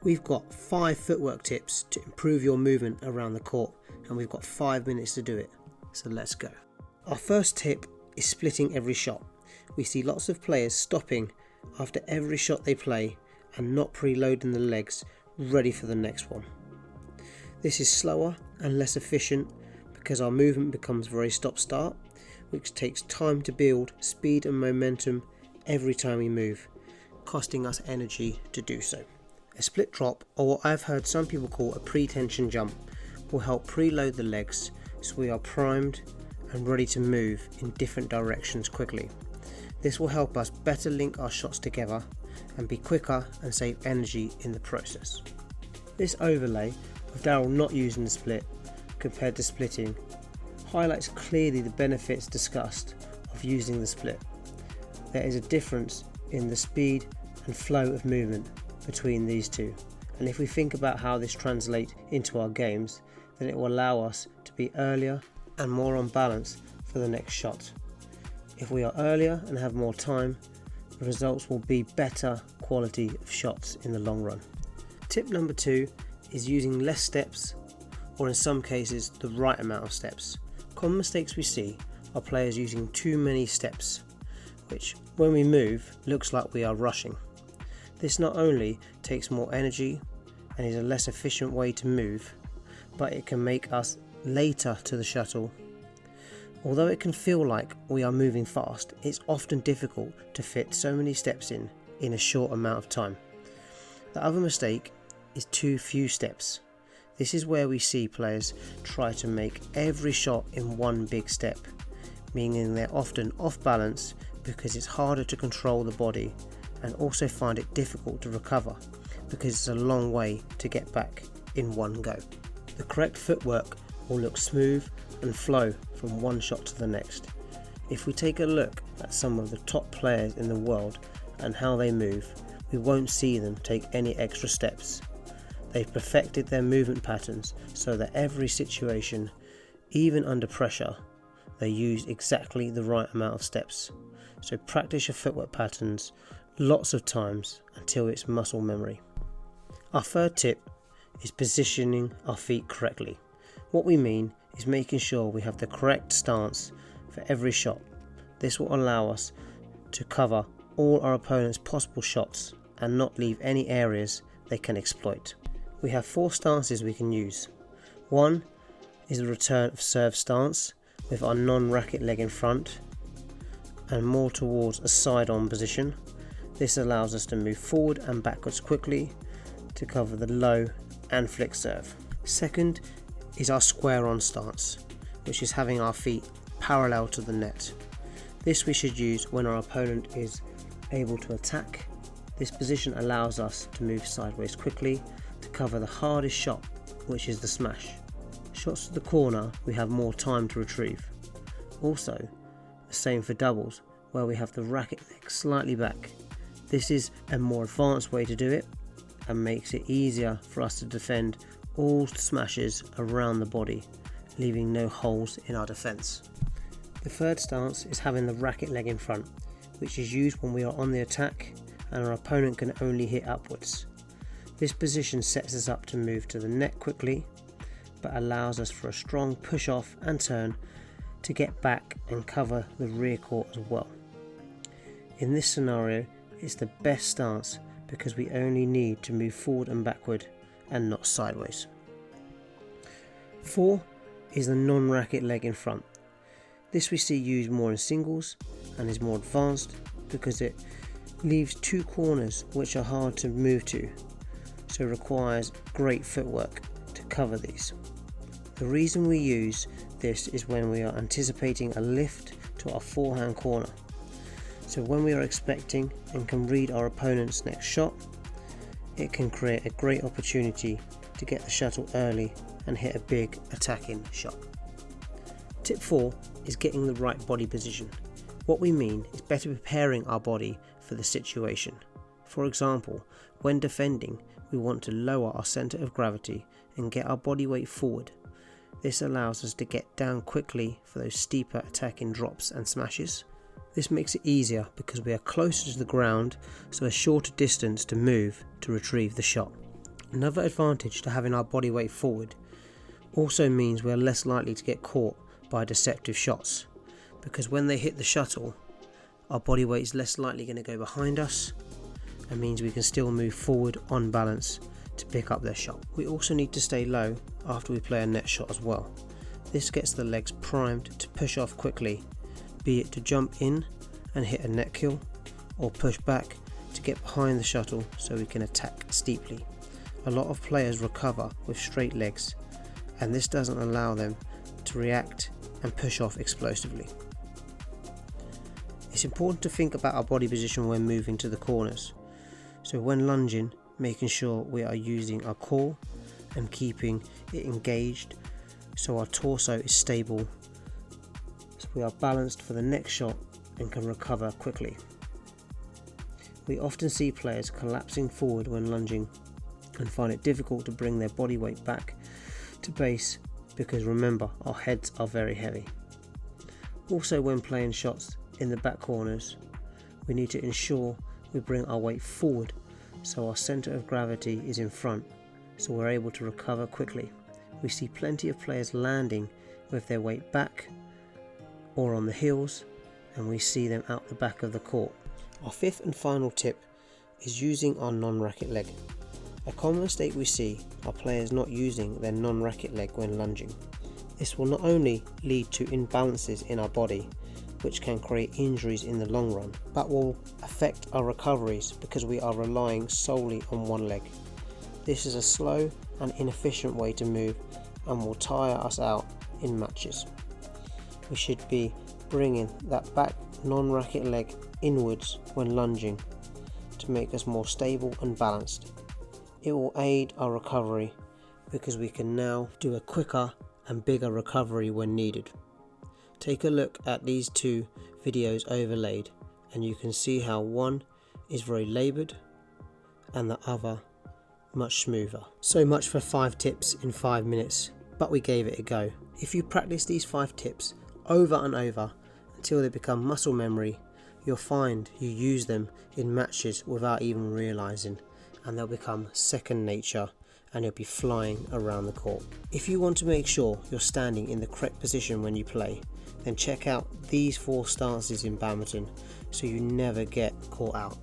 We've got 5 footwork tips to improve your movement around the court, and we've got 5 minutes to do it. So let's go. Our first tip is splitting every shot. We see lots of players stopping after every shot they play and not preloading the legs ready for the next one. This is slower and less efficient because our movement becomes very stop-start, which takes time to build speed and momentum every time we move, costing us energy to do so. A split drop, or what I've heard some people call a pre-tension jump, will help preload the legs so we are primed and ready to move in different directions quickly. This will help us better link our shots together and be quicker and save energy in the process. This overlay of Daryl not using the split compared to splitting highlights clearly the benefits discussed of using the split. There is a difference in the speed and flow of movement between these two, and if we think about how this translates into our games, then it will allow us to be earlier and more on balance for the next shot. If we are earlier and have more time, the results will be better quality of shots in the long run. Tip number 2 is using less steps, or in some cases the right amount of steps. Common mistakes we see are players using too many steps, which when we move looks like we are rushing. This not only takes more energy and is a less efficient way to move, but it can make us later to the shuttle. Although it can feel like we are moving fast, it's often difficult to fit so many steps in a short amount of time. The other mistake is too few steps. This is where we see players try to make every shot in one big step, meaning they're often off balance because it's harder to control the body, and also find it difficult to recover because it's a long way to get back in one go. The correct footwork will look smooth and flow from one shot to the next. If we take a look at some of the top players in the world and how they move, we won't see them take any extra steps. They've perfected their movement patterns so that every situation, even under pressure, they use exactly the right amount of steps. So practice your footwork patterns lots of times until it's muscle memory. Our third tip is positioning our feet correctly. What we mean is making sure we have the correct stance for every shot. This will allow us to cover all our opponent's possible shots and not leave any areas they can exploit. We have 4 stances we can use. 1 is the return of serve stance with our non-racket leg in front and more towards a side-on position. This allows us to move forward and backwards quickly to cover the low and flick serve. Second is our square on stance, which is having our feet parallel to the net. This we should use when our opponent is able to attack. This position allows us to move sideways quickly to cover the hardest shot, which is the smash. Shots to the corner we have more time to retrieve. Also, the same for doubles, where we have the racket leg slightly back. This is a more advanced way to do it and makes it easier for us to defend all smashes around the body, leaving no holes in our defence. The third stance is having the racket leg in front, which is used when we are on the attack and our opponent can only hit upwards. This position sets us up to move to the net quickly, but allows us for a strong push off and turn to get back and cover the rear court as well. In this scenario, it's the best stance because we only need to move forward and backward and not sideways. 4 is the non-racket leg in front. This we see used more in singles and is more advanced because it leaves 2 corners which are hard to move to, so it requires great footwork to cover these. The reason we use this is when we are anticipating a lift to our forehand corner. So when we are expecting and can read our opponent's next shot, it can create a great opportunity to get the shuttle early and hit a big attacking shot. Tip 4 is getting the right body position. What we mean is better preparing our body for the situation. For example, when defending, we want to lower our centre of gravity and get our body weight forward. This allows us to get down quickly for those steeper attacking drops and smashes. This makes it easier because we are closer to the ground, so a shorter distance to move to retrieve the shot. Another advantage to having our body weight forward also means we're less likely to get caught by deceptive shots, because when they hit the shuttle, our body weight is less likely going to go behind us, and means we can still move forward on balance to pick up their shot. We also need to stay low after we play a net shot as well. This gets the legs primed to push off quickly, be it to jump in and hit a net kill, or push back to get behind the shuttle so we can attack steeply. A lot of players recover with straight legs, and this doesn't allow them to react and push off explosively. It's important to think about our body position when moving to the corners. So when lunging, making sure we are using our core and keeping it engaged so our torso is stable, so we are balanced for the next shot and can recover quickly. We often see players collapsing forward when lunging and find it difficult to bring their body weight back to base, because remember, our heads are very heavy. Also, when playing shots in the back corners, we need to ensure we bring our weight forward so our centre of gravity is in front, so we're able to recover quickly. We see plenty of players landing with their weight back or on the heels, and we see them out the back of the court. Our fifth and final tip is using our non-racket leg. A common mistake we see are players not using their non-racket leg when lunging. This will not only lead to imbalances in our body, which can create injuries in the long run, but will affect our recoveries because we are relying solely on one leg. This is a slow and inefficient way to move and will tire us out in matches. We should be bringing that back non-racket leg inwards when lunging to make us more stable and balanced. It will aid our recovery because we can now do a quicker and bigger recovery when needed. Take a look at these two videos overlaid and you can see how one is very laboured and the other much smoother. So much for 5 tips in 5 minutes, but we gave it a go. If you practice these 5 tips over and over until they become muscle memory, you'll find you use them in matches without even realising, and they'll become second nature and you'll be flying around the court. If you want to make sure you're standing in the correct position when you play, then check out these 4 stances in badminton so you never get caught out.